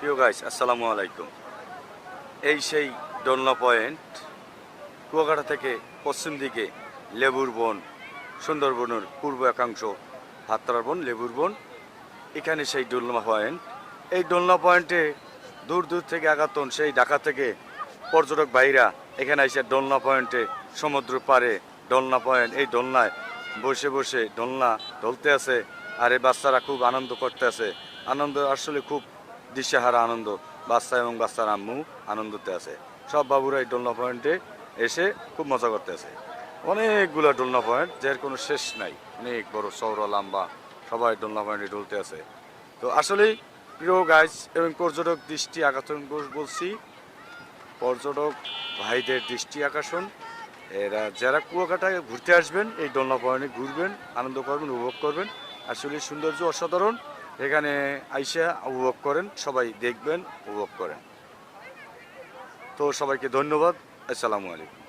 প্রিয় গাইস, আসসালামু আলাইকুম। এই সেই দোলনা পয়েন্ট, কুয়াকাটা থেকে পশ্চিম দিকে লেবুর বন, সুন্দরবনের পূর্ব একাংশ হাতড়ার বন, লেবুর বন। এখানে সেই দোলনা পয়েন্ট। এই দোলনা পয়েন্টে দূর দূর থেকে আগাতন সেই ঢাকা থেকে পর্যটক ভাইরা এখানে এসে দোলনা পয়েন্টে সমুদ্র পাড়ে দোলনা পয়েন্ট, এই দোলনায় বসে বসে দোলনা দোলতে আছে। আর এই বাচ্চারা খুব আনন্দ করতে আছে। আনন্দ আসলে খুব দিশেহারা আনন্দ। বাচ্চা এবং বাচ্চার আম্মু আনন্দতে আছে। সব বাবুরা এই দোলনা পয়েন্টে এসে খুব মজা করতে আছে। অনেকগুলো দোলনা পয়েন্ট, যার কোনো শেষ নাই। অনেক বড় চওড়া লম্বা, সবাই দোলনা পয়েন্টে ডলতে আছে। তো আসলেই প্রিয় গাইজ এবং পর্যটক দৃষ্টি আকর্ষণ বলছি, পর্যটক ভাইদের দৃষ্টি আকর্ষণ, এরা যারা কুয়াকাটায় ঘুরতে আসবেন এই দোলনা পয়েন্টে ঘুরবেন, আনন্দ করবেন, উপভোগ করবেন। আসলে সৌন্দর্য অসাধারণ। এখানে আইসা উপভোগ করেন, সবাই দেখবেন, উপভোগ করেন। তো সবাইকে ধন্যবাদ। আসসালামু আলাইকুম।